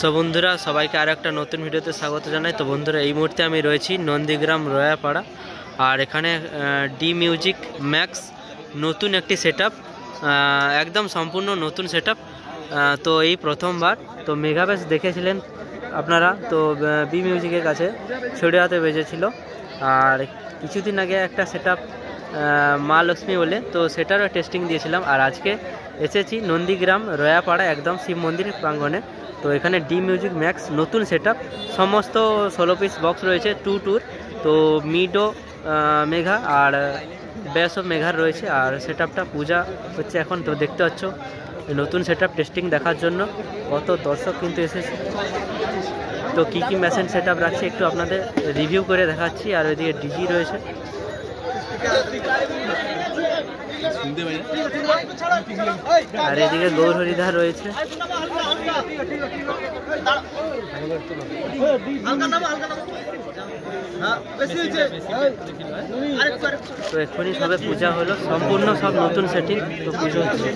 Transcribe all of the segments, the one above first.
So বন্ধুরা সবাইকে আর একটা নতুন ভিডিওতে স্বাগত জানাই। তো বন্ধুরা এই মুহূর্তে আমি রয়েছি নন্দীগ্রাম রয়াপাড়া, আর এখানে ডি মিউজিক ম্যাক্স নতুন একটি সেটআপ, একদম সম্পূর্ণ নতুন সেটআপ। তো এই প্রথমবার তো মেগাবেস দেখেছিলেন আপনারা, তো বি মিউজিকের কাছে ছড়িয়াতে বেজেছিল। আর কিছুদিন আগে একটা সেটআপ মা লক্ষ্মী বলে, তো সেটারও টেস্টিং দিয়েছিলাম। আর আজকে এসেছি নন্দীগ্রাম রয়াপাড়া একদম শিব মন্দির প্রাঙ্গণে। তো এখানে ডি মিউজিক ম্যাক্স নতুন সেটআপ, সমস্ত 16 পিস বক্স রয়েছে, 2 টুর। তো মিডো মেঘা আর বেস অফ মেঘার রয়েছে। আর সেটআপটা পূজা হচ্ছে এখন। তো দেখতে পাচ্ছ নতুন সেটআপ টেস্টিং দেখার জন্য কত দর্শক কিন্তু এসেছে। তো কী কী মেশিন সেটআপ রাখছে একটু আপনাদের রিভিউ করে দেখাচ্ছি। আর ওইদিকে ডিজি রয়েছে, আর এদিকে গৌর হরিধার রয়েছে। তো এক্ষুনি সবে পূজা হলো, সম্পূর্ণ সব নতুন সেটিং। তো পুজো হচ্ছে।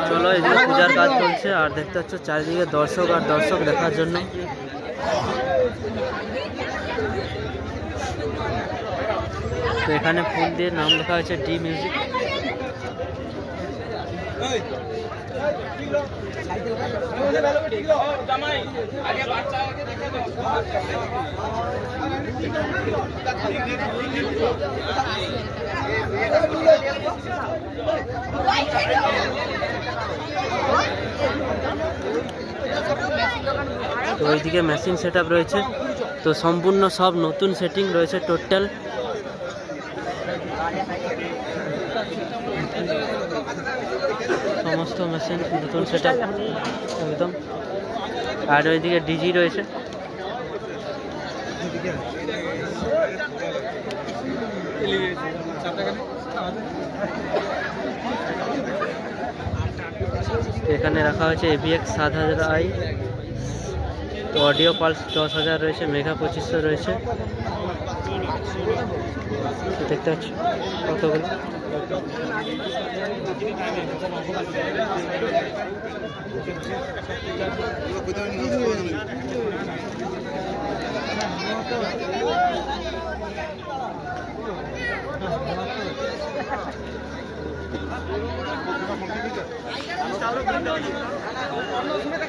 চলো, এদিকে পূজার কাজ চলছে। আর দেখতে পাচ্ছ চারিদিকে দর্শক আর দর্শক দেখার জন্য। তো এখানে ফুল দিয়ে নাম লেখা হয়েছে ডি মিউজিক। তো ওইদিকে মেশিন সেটআপ রয়েছে। তো সম্পূর্ণ সব নতুন সেটিং রয়েছে টোটাল। সমস্ত মেশিন নতুন সেটআপ একদম। আর ওইদিকে ডিজি রয়েছে। এখানে রাখা হয়েছে এভিএক্স 7000i। তো অডিও পালস 10,000 রয়েছে, মেগা 2500 রয়েছে। দেখতে পাচ্ছি কতগুলো।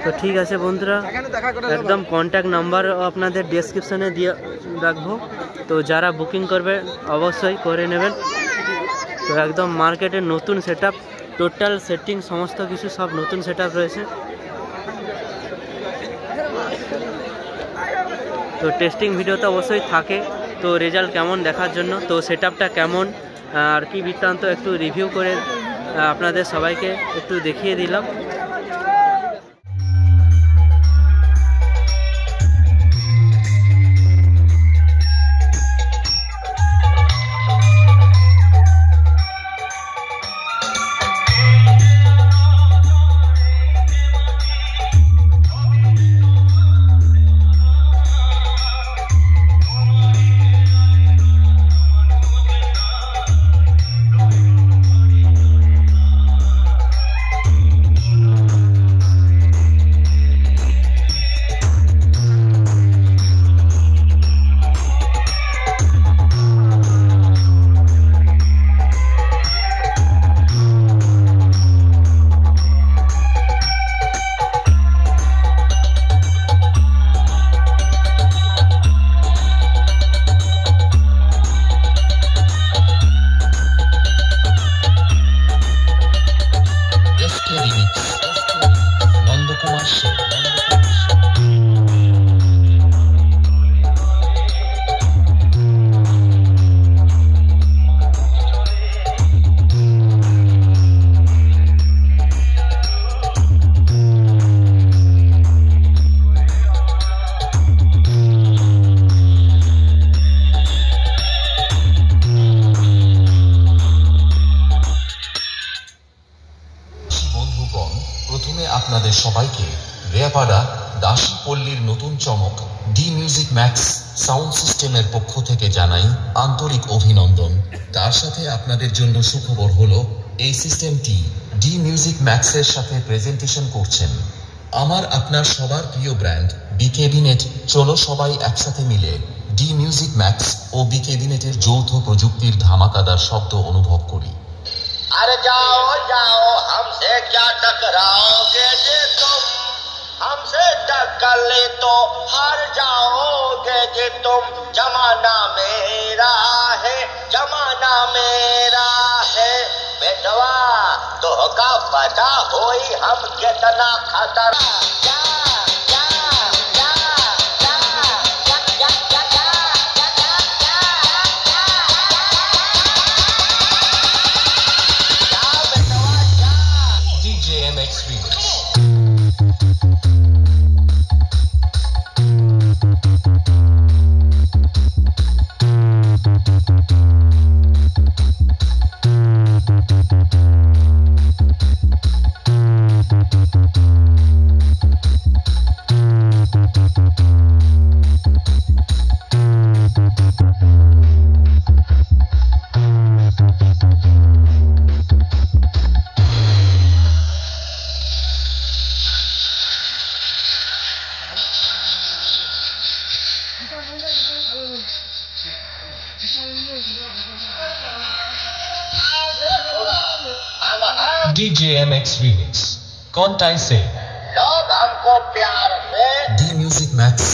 তো ঠিক আছে বন্ধুরা, একদম কন্ট্যাক্ট নাম্বার আপনাদের ডেসক্রিপশানে দিয়ে রাখবো। তো যারা বুকিং করবে অবশ্যই করে নেবেন। তো একদম মার্কেটের নতুন সেটআপ, টোটাল সেটিং সমস্ত কিছু সব নতুন সেটআপ রয়েছে। তো টেস্টিং ভিডিওতে অবশ্যই থাকে, তো রেজাল্ট কেমন দেখার জন্য। তো সেটআপটা কেমন আর কি বৃত্তান্ত একটু রিভিউ করে আপনাদের সবাইকে একটু দেখিয়ে দিলাম। রোয়াপাড়া দাসী পল্লীর নতুন চমক ডি মিউজিক ম্যাক্স সাউন্ড সিস্টেমের পক্ষ থেকে জানাই আন্তরিক অভিনন্দন। তার সাথে আপনাদের জন্য সুখবর হলো এই সিস্টেমটি ডি মিউজিক ম্যাক্সের সাথে প্রেজেন্টেশন করছেন আমার আপনার সবার প্রিয় ব্র্যান্ড বি ক্যাবিনেট। চলো সবাই একসাথে মিলে ডি মিউজিক ম্যাক্স ও বি ক্যাবিনেটের যৌথ প্রযুক্তির ধামাকাদার শব্দ অনুভব করি। अरे जाओ जाओ हमसे क्या टकराओगे जे तुम, हमसे टक्कर ले तो हार जाओगे जे तुम। जमाना मेरा है, जमाना मेरा है बेटवा, तो का पता होई हम कितना खतरा। DJMX Remix. DJMX Remix. कौन टाइम से लोग हमको प्यार से डी म्यूजिक मैक्स